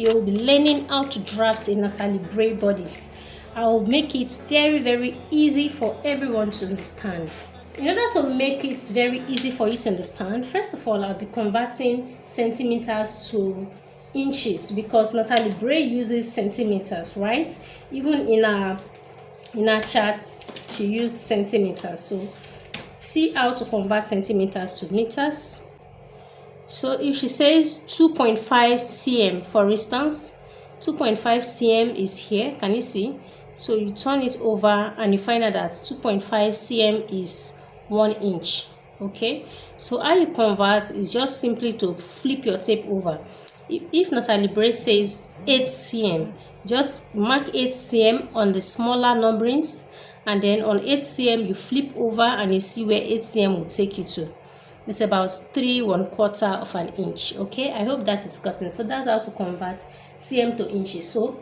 video, we'll be learning how to draft a Natalie Bray bodice. I'll make it very easy for everyone to understand. In order to make it very easy for you to understand, first of all, I'll be converting centimeters to inches because Natalie Bray uses centimeters, right? Even in our charts, she used centimeters. So see how to convert centimeters to meters. So if she says 2.5 cm, for instance, 2.5 cm is here, can you see? So you turn it over and you find out that 2.5 cm is 1 inch. Okay, so how you convert is just simply to flip your tape over. If Natalie Bray says 8 cm, just mark 8 cm on the smaller numberings, and then on 8 cm you flip over and you see where 8 cm will take you to. It's about 3¼ of an inch. Okay, I hope that is gotten. So that's how to convert cm to inches. So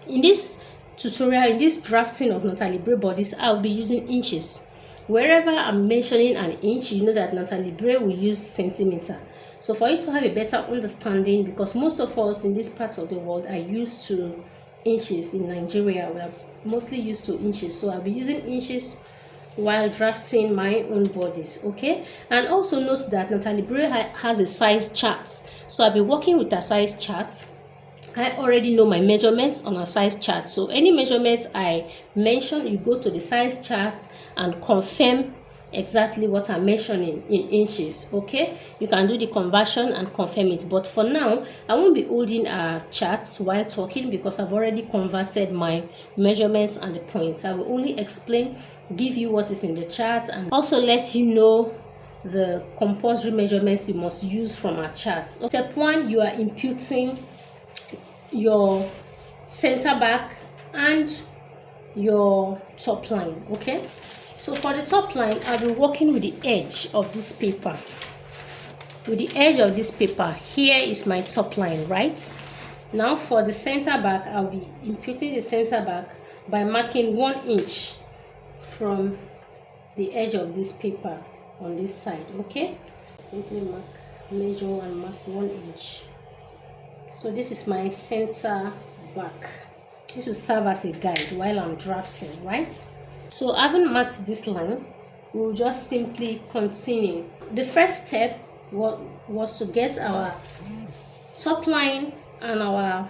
in this tutorial, in this drafting of Natalie Bray bodice, I'll be using inches. Wherever I'm mentioning an inch, you know that Natalie Bray will use centimeter. So for you to have a better understanding, because most of us in this part of the world are used to inches. In Nigeria, we are mostly used to inches. So I'll be using inches while drafting my own bodice. Okay, and also note that Natalie Bray has a size chart, so I'll be working with a size chart. I already know my measurements on a size chart, so any measurements I mention, you go to the size chart and confirm exactly what I'm mentioning in inches. Okay, you can do the conversion and confirm it, but for now I won't be holding a chart while talking because I've already converted my measurements and the points. I will only explain, give you what is in the chart, and also let you know the compulsory measurements you must use from our charts. Step 1, you are imputing your center back and your top line. Okay, so for the top line, I'll be working with the edge of this paper. With the edge of this paper, here is my top line, right? Now for the center back, I'll be imputing the center back by marking 1 inch from the edge of this paper on this side. Okay, simply measure and mark 1 inch. So this is my center back. This will serve as a guide while I'm drafting, right? So having marked this line, we'll just simply continue. The first step was to get our top line and our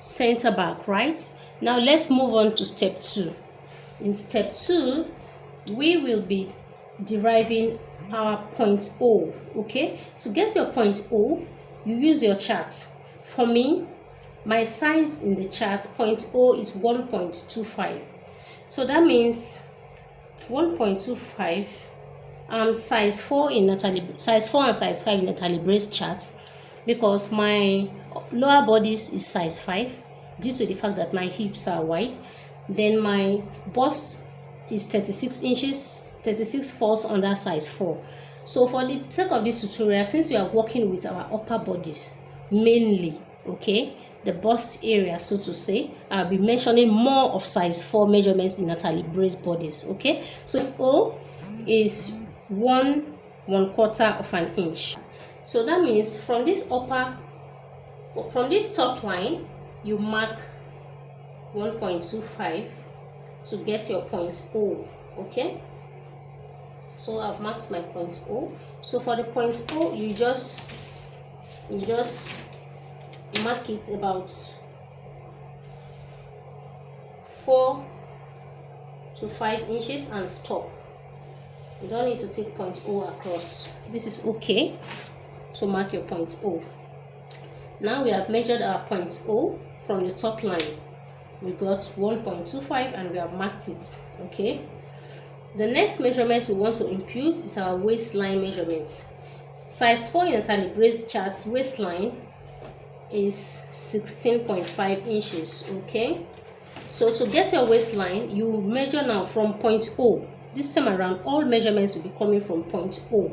center back, right? Now let's move on to step 2. In step 2, we will be deriving our point O. Okay, to get your point O, you use your chart. For me, my size in the chart, point O is 1.25. So that means 1.25. Size 4 and size 5 in Natalie Bray's charts, because my lower bodice is size 5 due to the fact that my hips are wide. Then my bust is 36 inches. 36 falls under size 4. So for the sake of this tutorial, since we are working with our upper bodies mainly, okay, the bust area, so to say, I'll be mentioning more of size 4 measurements in Natalie Bray's bodice. Okay, so O is 1¼ of an inch. So that means from this top line, you mark 1.25 to get your point O. Okay, so I've marked my point O. So for the point O, you just mark it about 4 to 5 inches and stop. You don't need to take point O across. This is okay to mark your point O. Now we have measured our point O from the top line. We got 1.25 and we have marked it. Okay, the next measurement we want to impute is our waistline measurements. Size 4 in Natalie Bray's charts, waistline is 16.5 inches. Okay, so to get your waistline, you measure now from point O. This time around, all measurements will be coming from point O,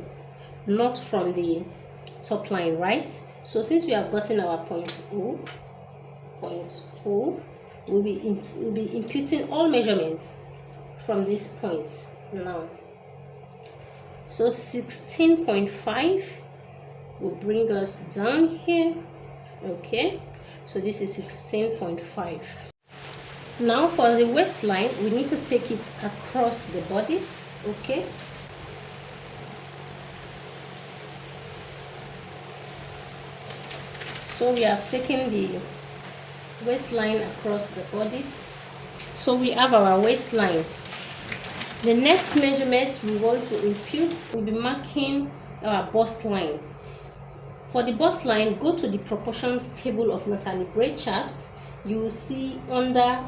not from the top line, right? So since we have gotten our point O, we'll be imputing all measurements from these points now. So 16.5 will bring us down here. Okay, So this is 16.5. Now for the waistline, we need to take it across the bodice. Okay, so we have taken the waistline across the bodice. So we have our waistline. The next measurement we want to impute, we'll be marking our bust line. For the bust line, go to the proportions table of Natalie Bray charts. You will see under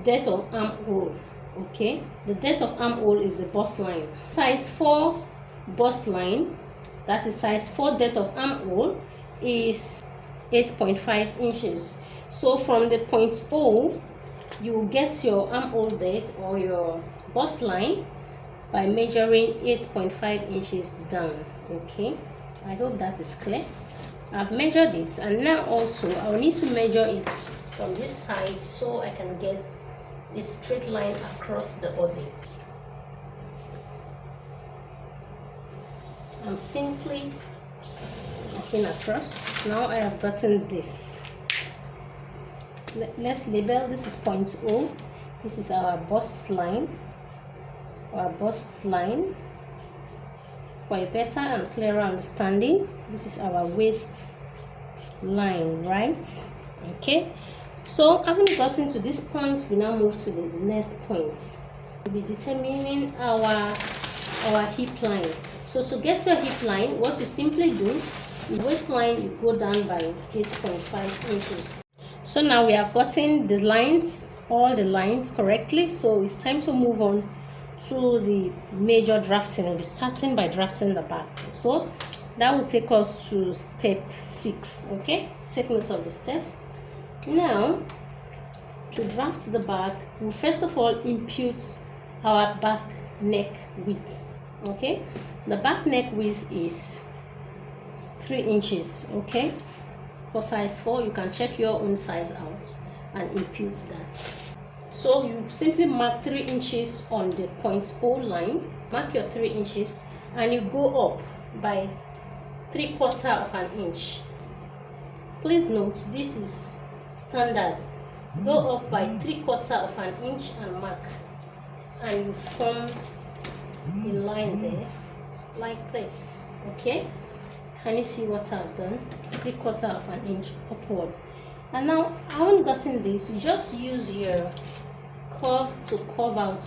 depth of armhole. Okay, the depth of armhole is the bust line. Size 4 bust line, that is size 4 depth of armhole, is 8.5 inches. So from the point O, you will get your armhole depth or your bust line by measuring 8.5 inches down. Okay, I hope that is clear. I've measured it, and now also I will need to measure it from this side so I can get a straight line across the body. I'm simply walking across. Now I have gotten this. Let's label. This is point O. This is our bust line. Our bust line. For a better and clearer understanding, this is our waist line, right? Okay, so having gotten to this point, we now move to the next point. We'll be determining our hip line. So to get your hip line, what you simply do, the waistline, you go down by 8.5 inches. So now we have gotten the lines, all the lines correctly. So it's time to move on to the major drafting. We'll be starting by drafting the back. So that will take us to step 6. Okay, take note of the steps. Now to draft the back, we'll first of all impute our back neck width. Okay, the back neck width is 3 inches. Okay, for size 4, you can check your own size out and impute that. So you simply mark 3 inches on the point O line, mark your 3 inches, and you go up by 3/4 of an inch. Please note, this is standard. Go up by 3/4 of an inch and mark, and you form a line there like this. Okay, can you see what I've done? 3/4 of an inch upward. And now, I haven't gotten this, you just use your curve to curve out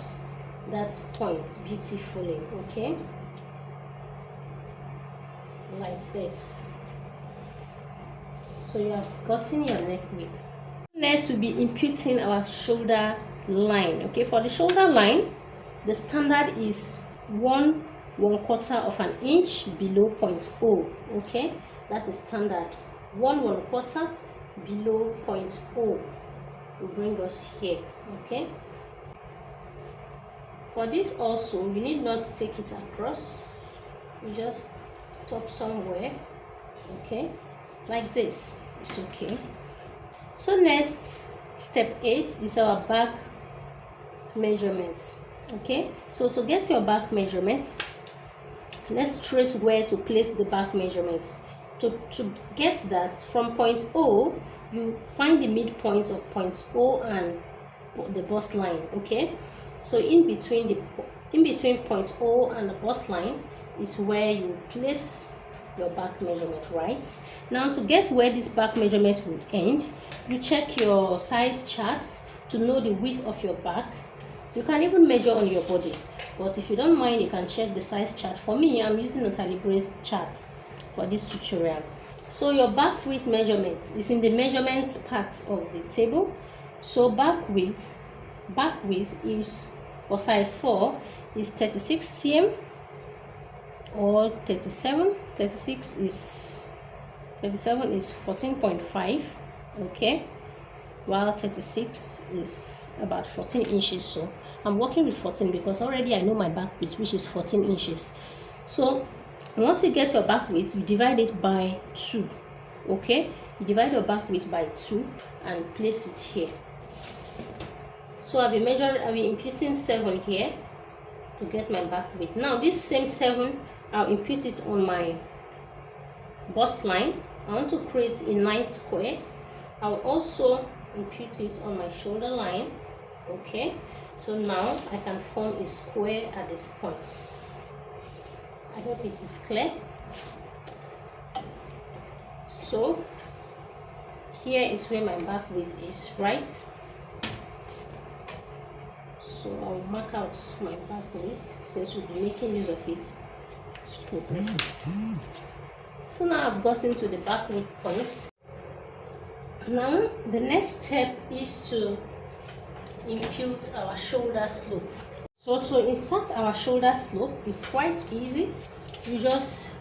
that point beautifully. Okay, like this. So you have gotten your neck width. Next, we'll be imputing our shoulder line. Okay, for the shoulder line, the standard is 1/1/4 of an inch below point O. Okay, that is standard. 1/1/4 below point O will bring us here. Okay, for this also, you need not take it across. You just stop somewhere. Okay, like this. It's okay. So next, step 8 is our back measurement. Okay, so to get your back measurements, let's trace where to place the back measurements. To get that, from point O, you find the midpoint of point O and the bust line. Okay, so in between point O and the bust line is where you place your back measurement. Right now, to get where this back measurement will end, you check your size charts to know the width of your back. You can even measure on your body, but if you don't mind, you can check the size chart. For me, I'm using Natalie Bray's charts for this tutorial. So your back width measurement is in the measurements part of the table. So back width is, for size 4, is 36 cm or 37. 37 is 14.5. Okay, while 36 is about 14 inches. So I'm working with 14 because already I know my back width, which is 14 inches. So once you get your back width, you divide it by 2. Okay, you divide your back width by 2 and place it here. So I'll be imputing 7 here to get my back width. Now this same 7, I'll impute it on my bust line. I want to create a nice square. I'll also impute it on my shoulder line. Okay, so now I can form a square at this point. I hope it is clear. So here is where my back width is, right? So I'll mark out my back width since we'll be making use of it to places. So now I've gotten to the back width point. Now the next step is to impute our shoulder slope. So to insert our shoulder slope is quite easy. You just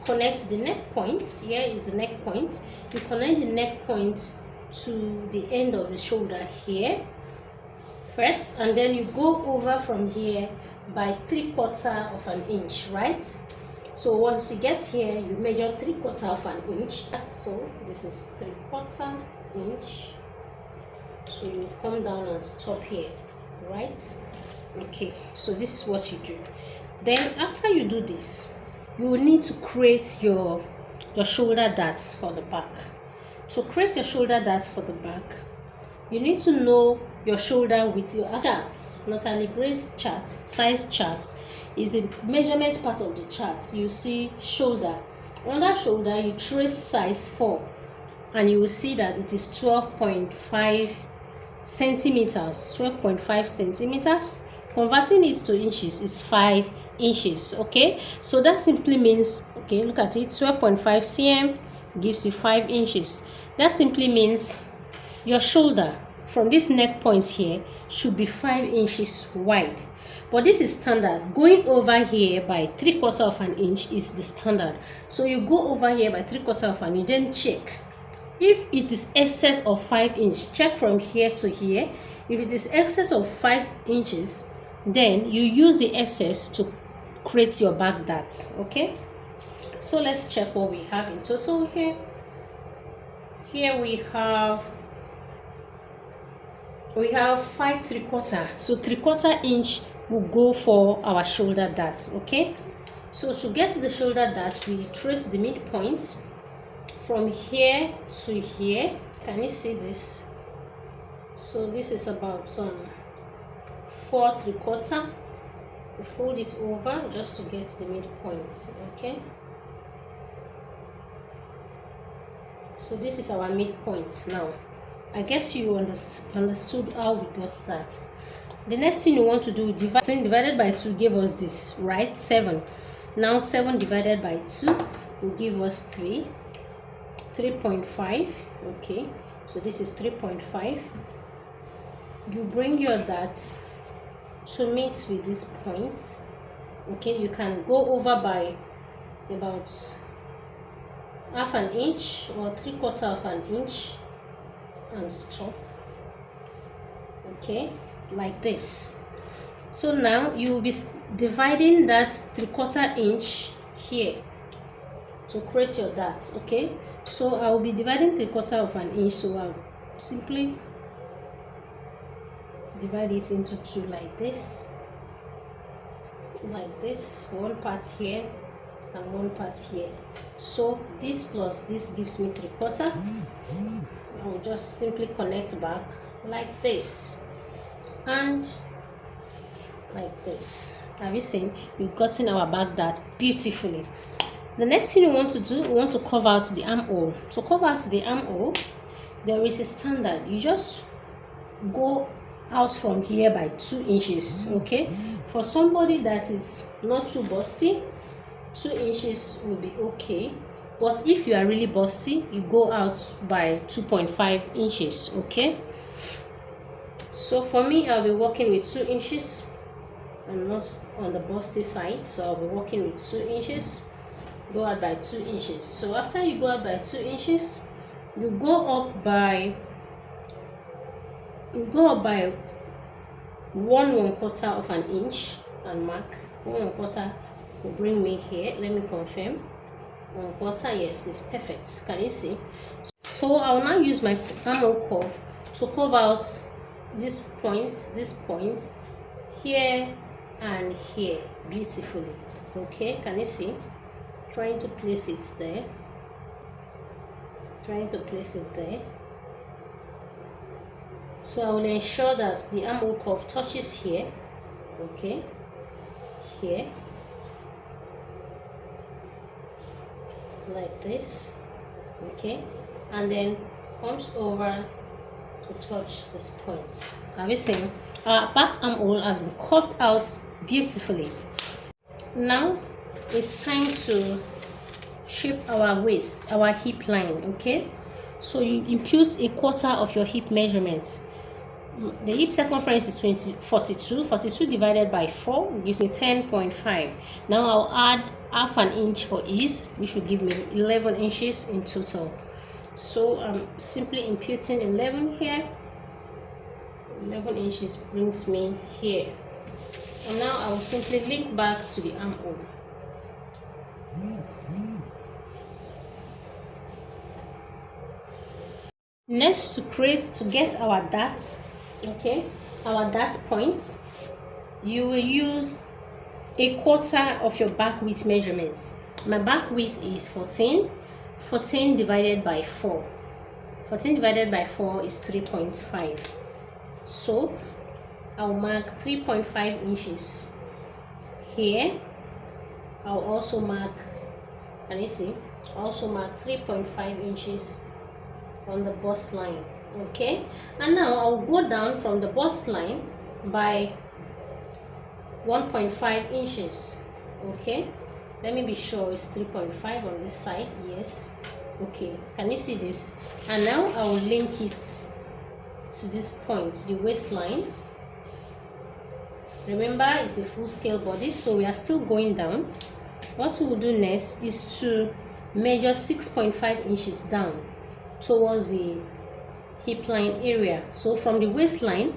connect the neck point. Here is the neck point. You connect the neck point to the end of the shoulder here first, and then you go over from here by 3/4 of an inch, right? So once you get here, you measure 3/4 of an inch. So this is 3/4 inch. So you come down and stop here, right? Okay, so this is what you do. Then after you do this, you will need to create your shoulder darts for the back. To create your shoulder darts for the back, you need to know your shoulder with your chart. Natalie Bray's chart, size chart, is the measurement part of the chart. You see shoulder. Under shoulder, you trace size 4, and you will see that it is 12.5 centimeters. 12.5 centimeters. Converting it to inches is 5 inches. Okay, so that simply means, okay, look at it, 12.5 cm gives you 5 inches. That simply means your shoulder from this neck point here should be 5 inches wide. But this is standard. Going over here by 3/4 of an inch is the standard. So you go over here by 3/4 of an inch, then check. If it is excess of 5 inches, check from here to here. If it is excess of 5 inches, then you use the excess to create your back darts. Okay, so let's check what we have in total here. Here we have 5 3/4. So 3/4 inch will go for our shoulder darts. Okay, so to get the shoulder darts, we trace the midpoint from here to here. Can you see this? So this is about 4 3/4. We fold it over just to get the midpoint. Okay, so this is our midpoint. Now I guess you understood how we got that. The next thing you want to do, divided by 2 gave us this, right? 7. Now 7 divided by 2 will give us 3.5. Okay, so this is 3.5. You bring your darts to meet with this point. Okay, you can go over by about half an inch or 3/4 of an inch and stop. Okay, like this. So now you will be dividing that 3/4 inch here to create your darts. Okay, so I will be dividing 3/4 of an inch, so I'll simply divide it into 2 like this, one part here and one part here. So this plus this gives me 3/4. I will just simply connect back like this and like this. Have you seen? We've gotten our back dart beautifully. The next thing we want to do, we want to carve out the armhole. To carve out the armhole, there is a standard. You just go out from here by 2 inches. Okay, for somebody that is not too busty, 2 inches will be okay. But if you are really busty, you go out by 2.5 inches. Okay, so for me, I'll be working with 2 inches. I'm not on the busty side, so I'll be working with 2 inches. Go out by 2 inches. So after you go out by 2 inches, you go up by 1/4 of an inch and mark. 1/4 will bring me here. Let me confirm. 1/4, yes, it's perfect. Can you see? So I will now use my armhole curve to curve out this point here and here beautifully. Okay, can you see? Trying to place it there. So I will ensure that the armhole curve touches here, okay, here, like this, okay, and then comes over to touch this point. Have you seen? Our back armhole has been curved out beautifully. Now it's time to shape our waist, our hip line, okay? So you impute a quarter of your hip measurements. The hip circumference is 42 divided by 4 gives me 10.5. Now I'll add half an inch for ease, which will give me 11 inches in total. So I'm simply imputing 11 here. 11 inches brings me here. And now I will simply link back to the armhole. Next, to get our dart, okay, our dart point, you will use a quarter of your back width measurement. My back width is 14 divided by 4. 14 divided by 4 is 3.5. So I'll mark 3.5 inches here. I'll also mark, can you see? Also mark 3.5 inches on the bust line, okay? And now I'll go down from the bust line by 1.5 inches, okay? Let me be sure it's 3.5 on this side. Yes, okay, can you see this? And now I will link it to this point, the waistline. Remember, it's a full scale body, so we are still going down. What we will do next is to measure 6.5 inches down towards the hip line area. So from the waistline,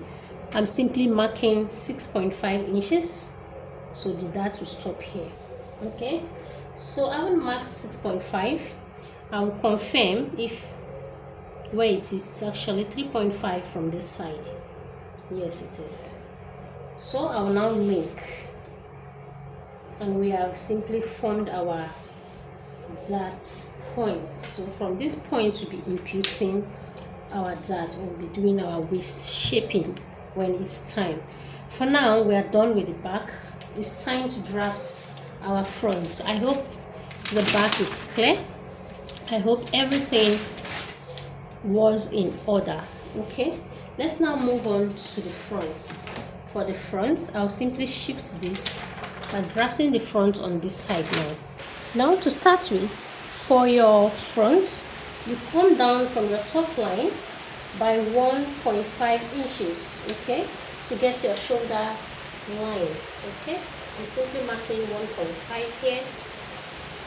I'm simply marking 6.5 inches. So the dart will stop here. Okay, so I will mark 6.5. I will confirm if where it is. It's actually 3.5 from this side. Yes, it is. So I will now link, and we have simply formed our dart point. So from this point we'll be imputing our dart. We'll be doing our waist shaping when it's time. For now, we are done with the back. It's time to draft our front. I hope the back is clear. I hope everything was in order. Okay, let's now move on to the front. For the front, I'll simply shift this by drafting the front on this side now. Now to start with, for your front, you come down from your top line by 1.5 inches, okay, to get your shoulder line, okay. I'm simply marking 1.5 here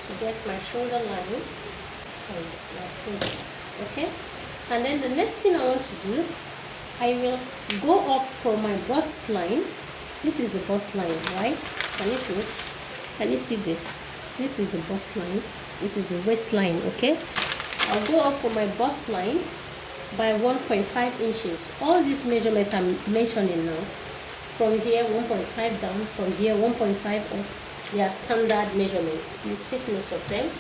to get my shoulder line, and it's like this, okay. And then the next thing I want to do, I will go up from my bust line. This is the bust line, right? Can you see? Can you see this? This is the bust line. This is the waistline, okay? I'll go up from my bust line by 1.5 inches. All these measurements I'm mentioning now, from here 1.5 down, from here 1.5 up, they are standard measurements. Please take note of them.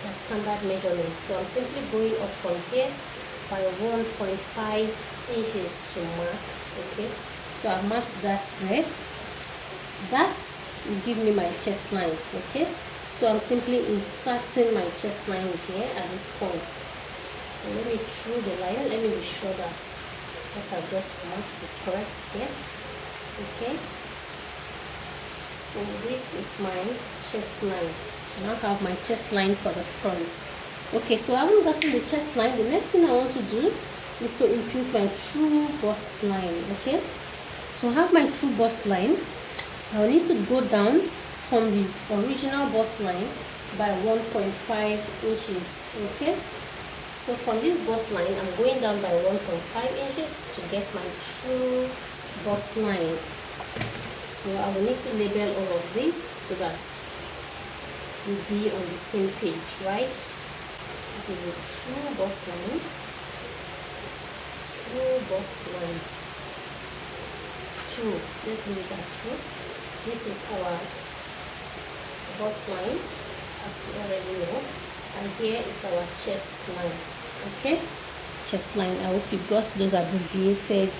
They are standard measurements. So I'm simply going up from here by 1.5 inches to mark, okay. So I've marked that there. That will give me my chest line, okay. So I'm simply inserting my chest line here at this point. And let me through the line. Let me be sure that what I've just marked is correct here, okay. So this is my chest line. I now have my chest line for the front. Okay, so I haven't gotten the chest line. The next thing I want to do is to impute my true bust line, okay. To have my true bust line, I'll need to go down from the original bust line by 1.5 inches, okay. So from this bust line, I'm going down by 1.5 inches to get my true bust line. So I will need to label all of this so that we'll be on the same page, right? This is a true bust line. True bust line. True. Let's leave it at true. This is our bust line, as you already know, and here is our chest line, okay. chest line. I hope you got those abbreviated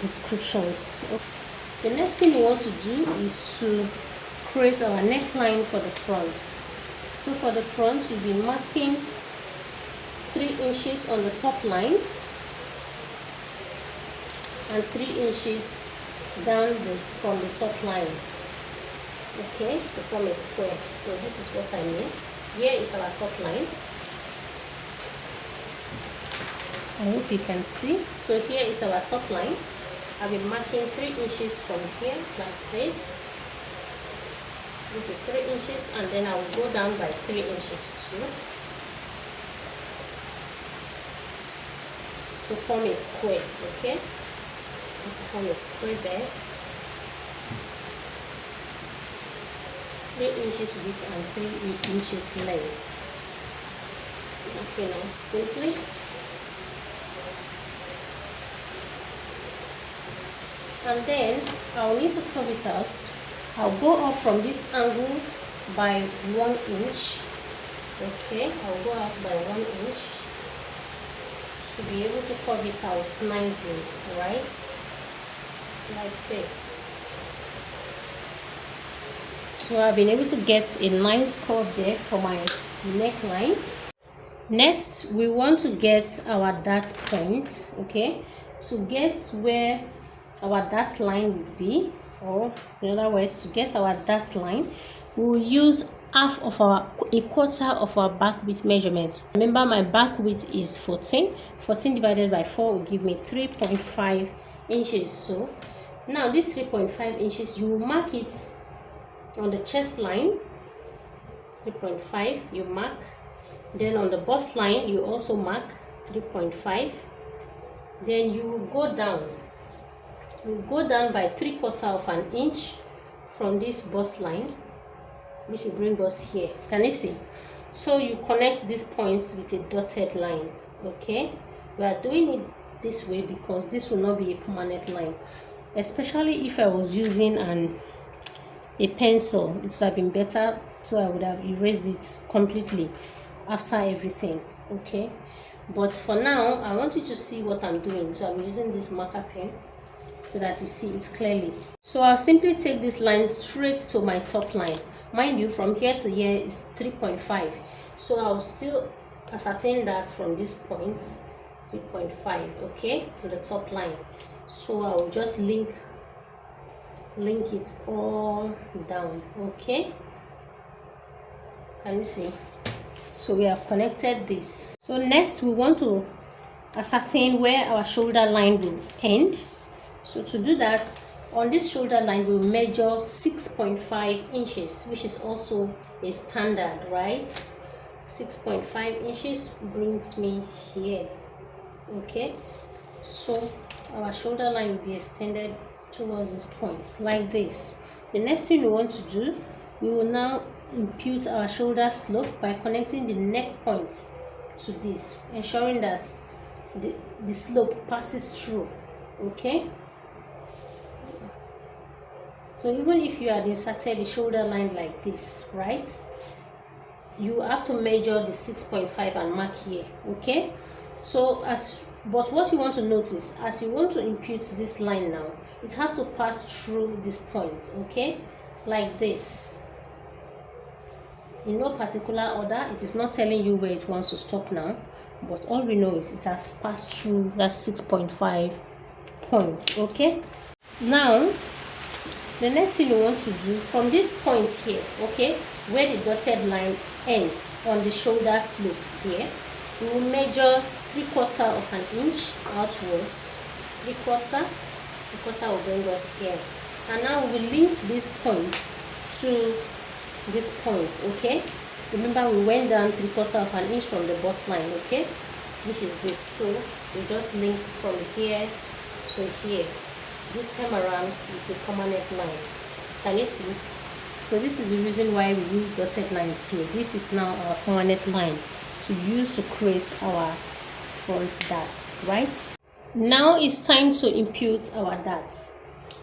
descriptions. The next thing we want to do is to create our neckline for the front. So for the front, we'll be marking 3 inches on the top line and 3 inches down from the top line, okay, to form a square. So this is what I mean. Here is our top line. I hope you can see. So here is our top line. I'll be marking 3 inches from here like this. This is 3 inches, and then I will go down by 3 inches too, to form a square, okay? To form a square there. 3 inches width and 3 inches length. Okay, now simply. And then I'll need to curve it out. I'll go up from this angle by 1 inch. Okay, I'll go out by 1 inch to be able to curve it out nicely, right? Like this. So I've been able to get a nice curve there for my neckline. Next, we want to get our dart point, okay? To get where our dart line will be, or in other words, to get our dart line, we will use a quarter of our back width measurements. Remember, my back width is 14 divided by 4 will give me 3.5 inches. So now this 3.5 inches, you will mark it on the chest line. 3.5 you mark, then on the bust line you also mark 3.5. then you will go down by 3/4 of an inch from this bust line, which will bring us here. Can you see? So you connect these points with a dotted line, okay? We are doing it this way because this will not be a permanent line, especially if I was using a pencil. It would have been better, so I would have erased it completely after everything, okay? But for now, I want you to see what I'm doing, so I'm using this marker pen so that you see it clearly. So I'll simply take this line straight to my top line. Mind you, from here to here is 3.5, so I'll still ascertain that from this point 3.5, okay, to the top line. So I will just link it all down, okay? Can you see? So we have connected this. So next we want to ascertain where our shoulder line will end. So to do that, on this shoulder line we'll measure 6.5 inches, which is also a standard, right? 6.5 inches brings me here, okay? So our shoulder line will be extended towards this point like this. The next thing we want to do, we will now impute our shoulder slope by connecting the neck points to this, ensuring that the slope passes through, okay? So even if you had inserted the shoulder line like this, right, you have to measure the 6.5 and mark here, okay? So but what you want to notice, as you want to impute this line now, it has to pass through this point, okay, like this, in no particular order. It is not telling you where it wants to stop now, but all we know is it has passed through that 6.5 points, okay? Now the next thing we want to do, from this point here, okay, where the dotted line ends on the shoulder slope here, we will measure 3/4 of an inch outwards. 3/4 will bring us here, and now we will link this point to this point, okay? Remember, we went down 3/4 of an inch from the bust line, okay, which is this. So we just link from here to here. This time around it's a permanent line. Can you see? So this is the reason why we use dotted lines here. This is now our permanent line to use to create our front darts, right? Now it's time to impute our darts.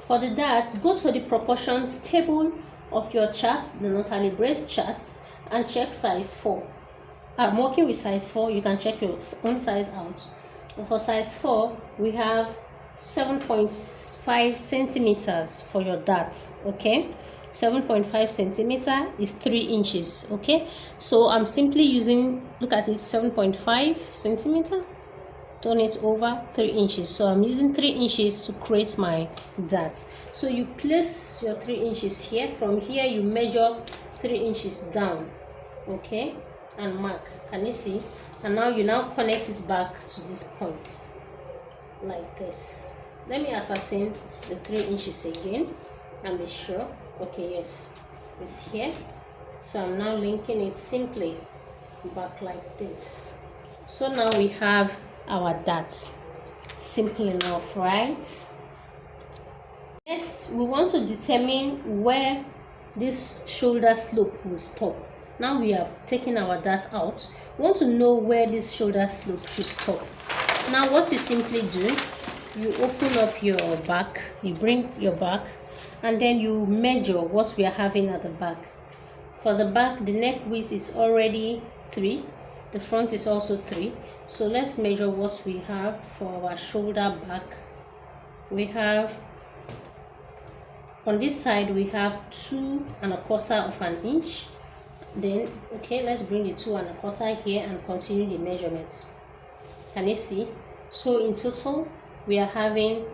For the darts, go to the proportions table of your chart, the Natalie Bray's chart, and check size 4. I'm working with size 4. You can check your own size out. For size 4, we have 7.5 centimeters for your darts. Okay, 7.5 centimeter is 3 inches. Okay, so I'm simply using, look at it, 7.5 centimeter, turn it over 3 inches. So I'm using 3 inches to create my darts. So you place your 3 inches here. From here you measure 3 inches down, okay, and mark. Can you see? And now you connect it back to this point like this. Let me ascertain the 3 inches again and be sure. Okay, yes, it's here. So I'm now linking it simply back like this. So now we have our darts. Simple enough, right? Next, we want to determine where this shoulder slope will stop. Now we have taken our dart out. We want to know where this shoulder slope should stop. Now what you simply do, you open up your back, you bring your back, and then you measure what we are having at the back. For the back, the neck width is already 3, the front is also 3. So let's measure what we have for our shoulder back. We have, on this side we have 2¼ inch. Then okay, let's bring the 2¼ here and continue the measurements. Can you see? So in total we are having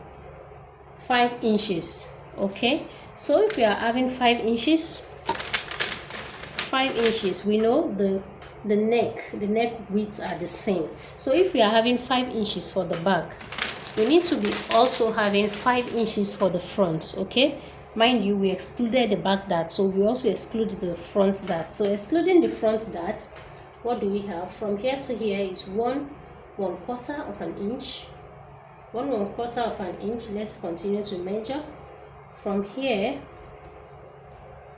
5 inches. Okay, so if we are having 5 inches, we know the neck widths are the same. So if we are having 5 inches for the back, we need to be also having 5 inches for the front. Okay, mind you, we excluded the back dart, so we also exclude the front dart. So excluding the front dart, what do we have? From here to here is 1¼ inch. 1¼ inch. Let's continue to measure from here.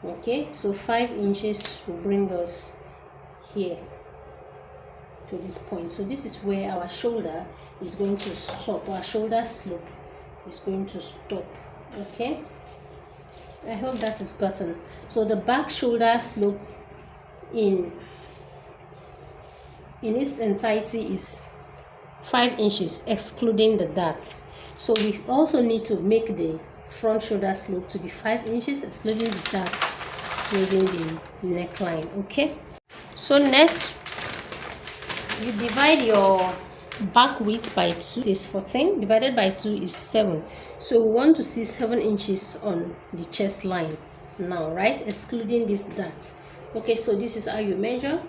Okay, so 5 inches will bring us here to this point. So this is where our shoulder is going to stop. Our shoulder slope is going to stop. Okay, I hope that is gotten. So the back shoulder slope in its entirety is 5 inches, excluding the darts. So we also need to make the front shoulder slope to be 5 inches, excluding the dart, excluding the neckline. Okay, so next you divide your back width by 2. Is 14 divided by 2 is 7. So we want to see 7 inches on the chest line now, right, excluding this dart. Okay, so this is how you measure.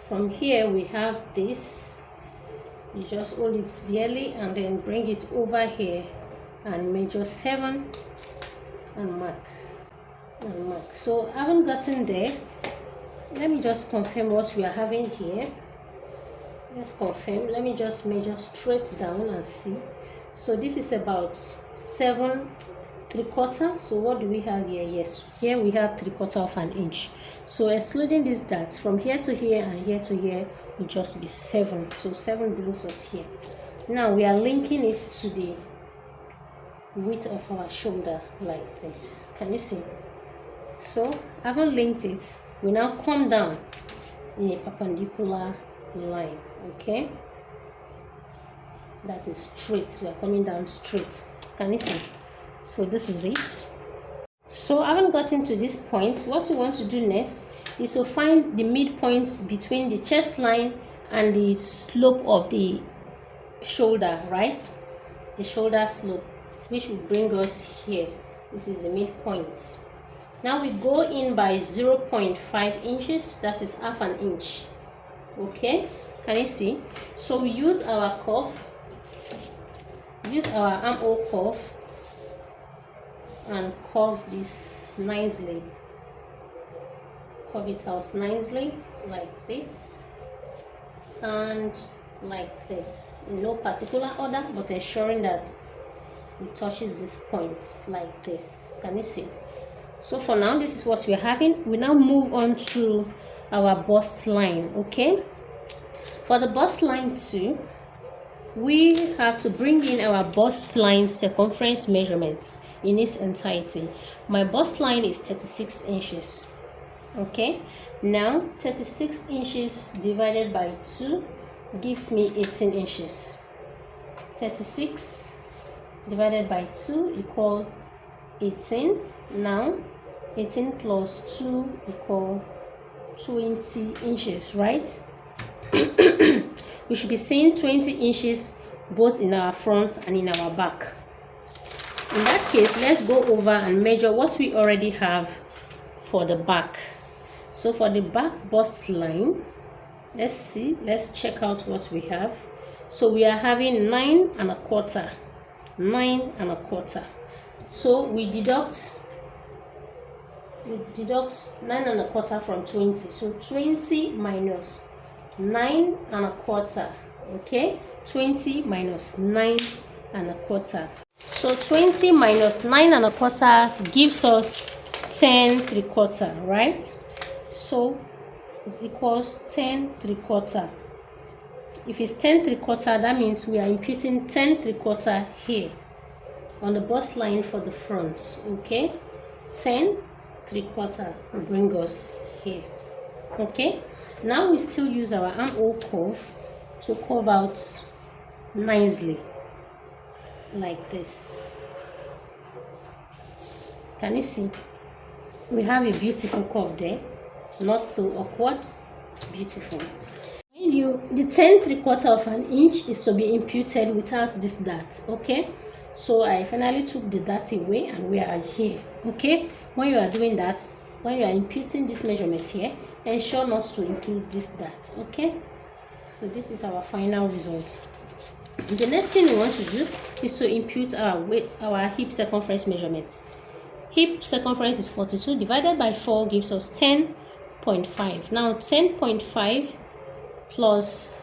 From here we have this, you just hold it dearly and then bring it over here and measure 7 and mark. So I haven't gotten there. Let me just confirm what we are having here. Let's confirm. Let me just measure straight down and see. So this is about 7¾ So what do we have here? Yes, here we have 3/4 inch. So excluding this dart, from here to here and here to here will just be 7. So 7 brings us here. Now we are linking it to the width of our shoulder like this. Can you see? So having linked it, we now come down in a perpendicular line. Okay, that is straight. We are coming down straight. Can you see? So this is it. So having gotten to this point, what we want to do next is to find the midpoint between the chest line and the slope of the shoulder, right? The shoulder slope, which will bring us here. This is the midpoint. Now we go in by 0.5 inches, that is ½ inch. Okay, can you see? So we use our curve, use our armhole curve and curve this nicely. Curve it out nicely like this and like this, in no particular order, but ensuring that it touches this point like this. Can you see? So for now, this is what we're having. We now move on to our bust line. Okay, for the bust line too, we have to bring in our bust line circumference measurements in its entirety. My bust line is 36 inches. Okay, now 36 inches divided by 2 gives me 18 inches. 36 divided by 2 equal 18. Now 18 plus 2 equal 20 inches, right? We should be seeing 20 inches both in our front and in our back. In that case, let's go over and measure what we already have for the back. So for the back bust line, let's check out what we have. So we are having 9 1/4. 9 1/4. So we deduct 9 1/4 from 20. So 20 minus 9 1/4. Okay, 20 minus 9 1/4. So 20 minus 9 1/4 gives us 10 3/4, right? So it equals 10 3/4. If it's 10 3/4, that means we are imputing 10 3/4 here on the bust line for the front. Okay, 10 3/4 will bring us here. Okay, now we still use our armhole curve to curve out nicely like this. Can you see? We have a beautiful curve there, not so awkward. It's beautiful. The 10 3/4 of an inch is to be imputed without this dart. Okay, so I finally took the dart away and we are here. Okay, when you are doing that, when you are imputing this measurement here, ensure not to include this dart. Okay, so this is our final result. The next thing we want to do is to impute our hip circumference measurements. Hip circumference is 42 divided by 4 gives us 10.5. Now 10.5 plus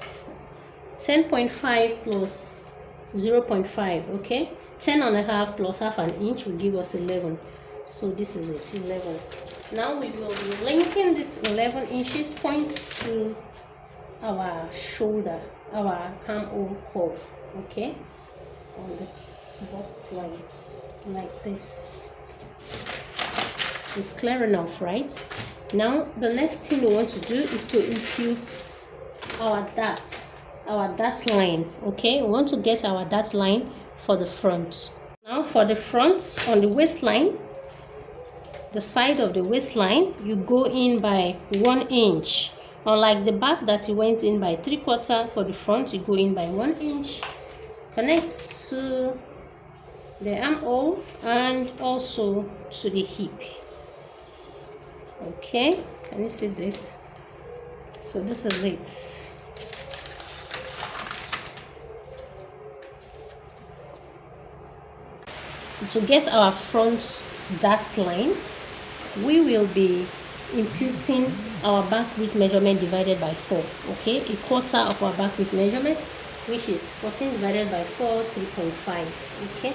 0.5, okay, 10 1/2 plus half an inch will give us 11. So this is it, 11. Now we will be linking this 11 inches point to our shoulder, our armhole curve, okay, on the bust line like this. It's clear enough, right? Now the next thing we want to do is to impute our dart line. Okay, we want to get our dart line for the front. Now for the front, on the waistline, the side of the waistline, you go in by 1 inch. Unlike the back that you went in by 3/4, for the front you go in by 1 inch. Connect to the armhole and also to the hip. Okay, can you see this? So this is it. To get our front dart line, we will be imputing our back width measurement divided by 4. Okay, 1/4 of our back width measurement, which is 14 divided by 4, 3.5. Okay,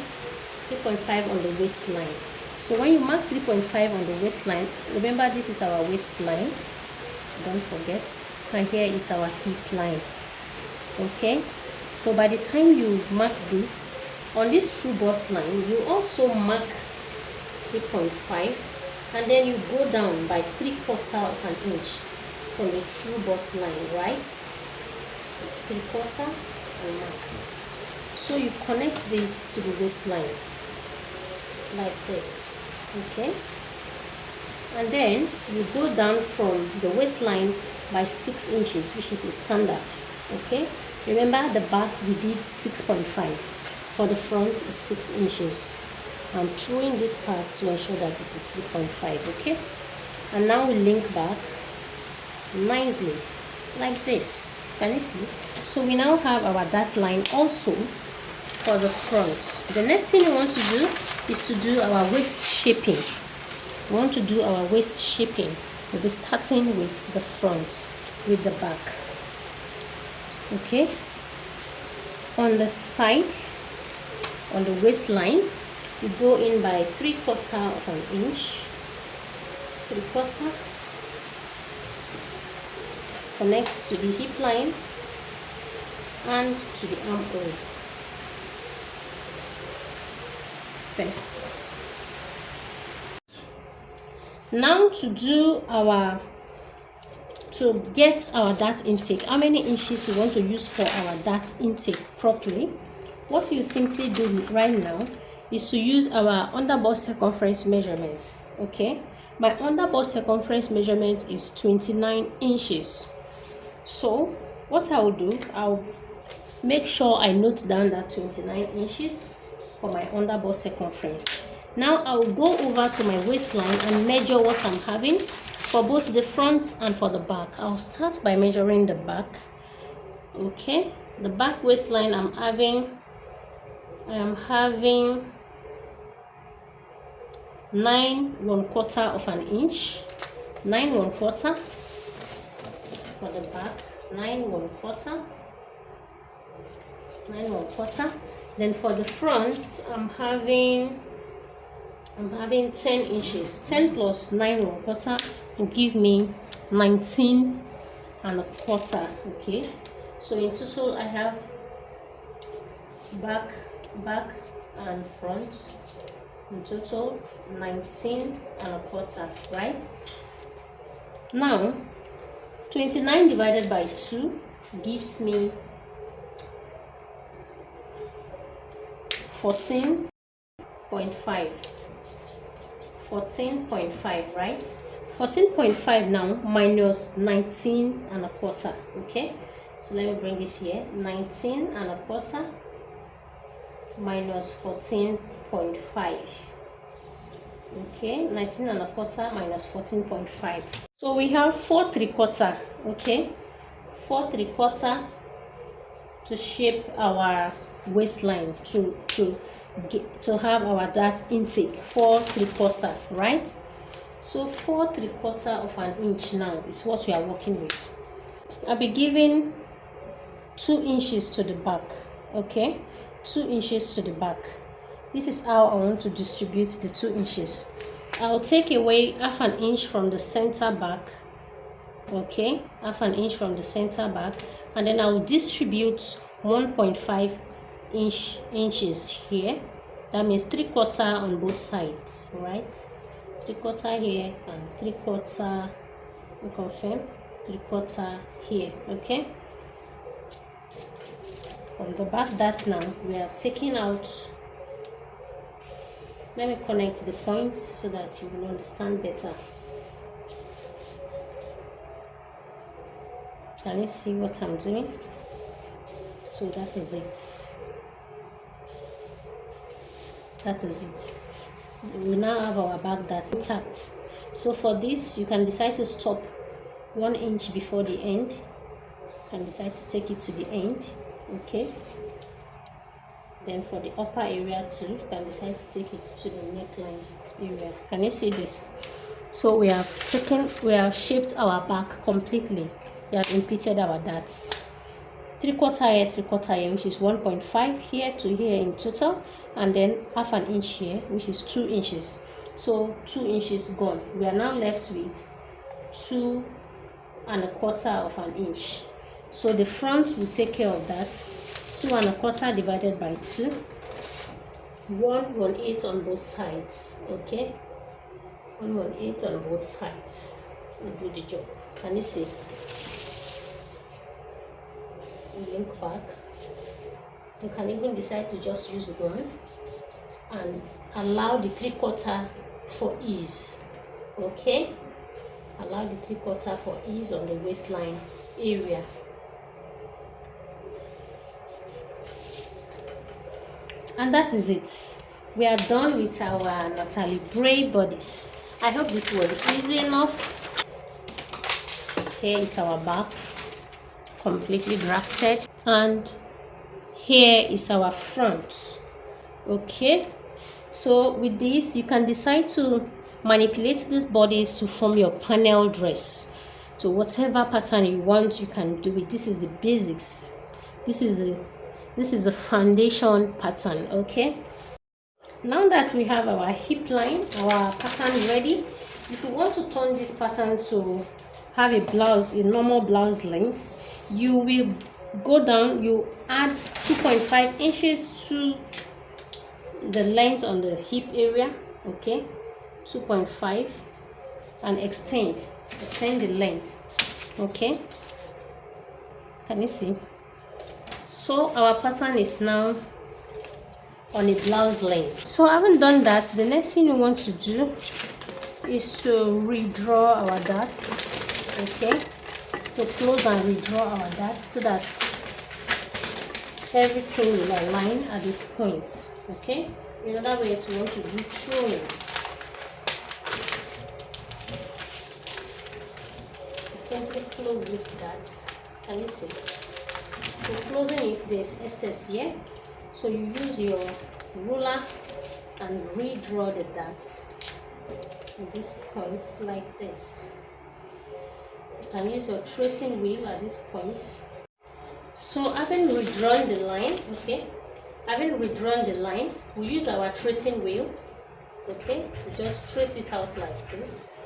3.5 on the waistline. So when you mark 3.5 on the waistline, remember this is our waistline, don't forget, and here is our hip line. Okay, so by the time you mark this on this true bust line, you also mark 3.5, and then you go down by 3/4 of an inch from the true bust line, right? 3/4 and mark. So you connect this to the waistline like this. Okay, and then you go down from the waistline by 6 inches, which is a standard. Okay, remember the back we did 6.5, for the front is 6 inches. I'm throwing this part to ensure that it is 3.5. Okay, and now we link back nicely like this. Can you see? So we now have our dart line also for the front. The next thing we want to do is to do our waist shaping. We want to do our waist shaping. We'll be starting with the front, with the back. Okay, on the side, on the waistline, you go in by 3/4 of an inch. 3/4 connects to the hip line and to the armhole first. Now to to get our dart intake, how many inches we want to use for our dart intake properly, what you simply do right now is to use our underbust circumference measurements. Okay, my underbust circumference measurement is 29 inches. So what I will do, I'll make sure I note down that 29 inches for my underbust circumference. Now I will go over to my waistline and measure what I'm having for both the front and for the back. I'll start by measuring the back. Okay, the back waistline I am having 9 1/4 of an inch, 9 1/4 for the back, 9 1/4, 9 1/4. Then for the front, I'm having 10 inches. 10 plus 9 1/4 will give me 19 1/4. Okay, so in total I have back and front, in total 19 1/4, right? Now 29 divided by 2 gives me 14.5. 14.5, right? 14.5 now minus 19 1/4. Okay, so let me bring it here. 19 1/4 minus 14.5. Okay, 19 1/4 minus 14.5. So we have 4 3/4. Okay, 4 3/4 to shape our waistline, to have our dart intake. 4 3/4, right? So 4 3/4 of an inch now is what we are working with. I'll be giving 2 inches to the back. Okay, 2 inches to the back. This is how I want to distribute the 2 inches. I'll take away half an inch from the center back. Okay, half an inch from the center back, and then I'll distribute 1.5 inches here. That means 3/4 on both sides, right? 3/4 here and 3/4, confirm, 3/4 here. Okay, from the back, that's now we are taking out. Let me connect the points so that you will understand better. Can you see what I'm doing? So that is it. That is it. We now have our back that's intact. So for this, you can decide to stop 1 inch before the end. You can decide to take it to the end. Okay. Then for the upper area too, you can decide to take it to the neckline area. Can you see this? So we have shaped our back completely. We have implemented our darts. 3/4 here, 3/4 here, which is 1.5 here to here in total, and then half an inch here, which is 2 inches. So 2 inches gone. We are now left with 2 1/4 of an inch. So the front will take care of that. 2 1/4 divided by 2, 1/8 on both sides. Okay, 1/8 on both sides will do the job. Can you see? Link back. You can even decide to just use 1 and allow the 3/4 for ease. Okay, allow the 3/4 for ease on the waistline area. And that is it. We are done with our Natalie Bray bodice. I hope this was easy enough. Here is our back, completely drafted, and here is our front. Okay, so with this you can decide to manipulate these bodies to form your panel dress. So whatever pattern you want, you can do it. This is the basics. This is a foundation pattern. Okay, now that we have our hip line, our pattern ready, if you want to turn this pattern to have a blouse, a normal blouse length, you will go down, you add 2.5 inches to the length on the hip area. Okay, 2.5, and extend the length. Okay, can you see? So our pattern is now on a blouse length. So having done that, the next thing we want to do is to redraw our darts. Okay, to close and redraw our darts so that everything will align at this point. Okay, another way to want to do throwing. Simply close these darts. Can you see? So closing it, there's excess here, so you use your ruler and redraw the darts at this point like this. You can use your tracing wheel at this point. So having redrawn the line, okay, we use our tracing wheel, okay, to just trace it out like this.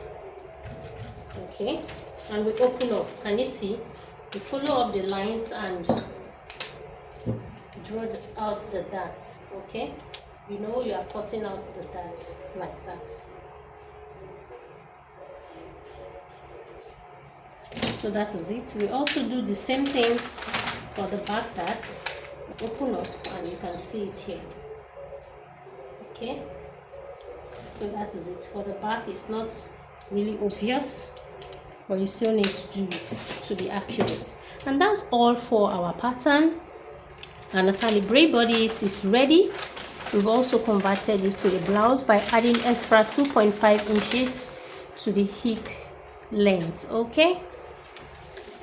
Okay, and we open up. Can you see? We follow up the lines and draw out the darts. Okay, you know you are cutting out the darts like that. So that is it. We also do the same thing for the back darts. Open up and you can see it here. Okay, so that is it. For the back, it's not really obvious, but you still need to do it to be accurate. And that's all for our pattern. And Natalie Bray bodice is ready. We've also converted it to a blouse by adding extra 2.5 inches to the hip length. Okay,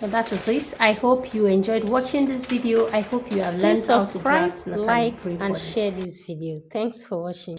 so that is it. I hope you enjoyed watching this video. I hope you have learned how to craft Natalie Bray bodice. And share this video. Thanks for watching.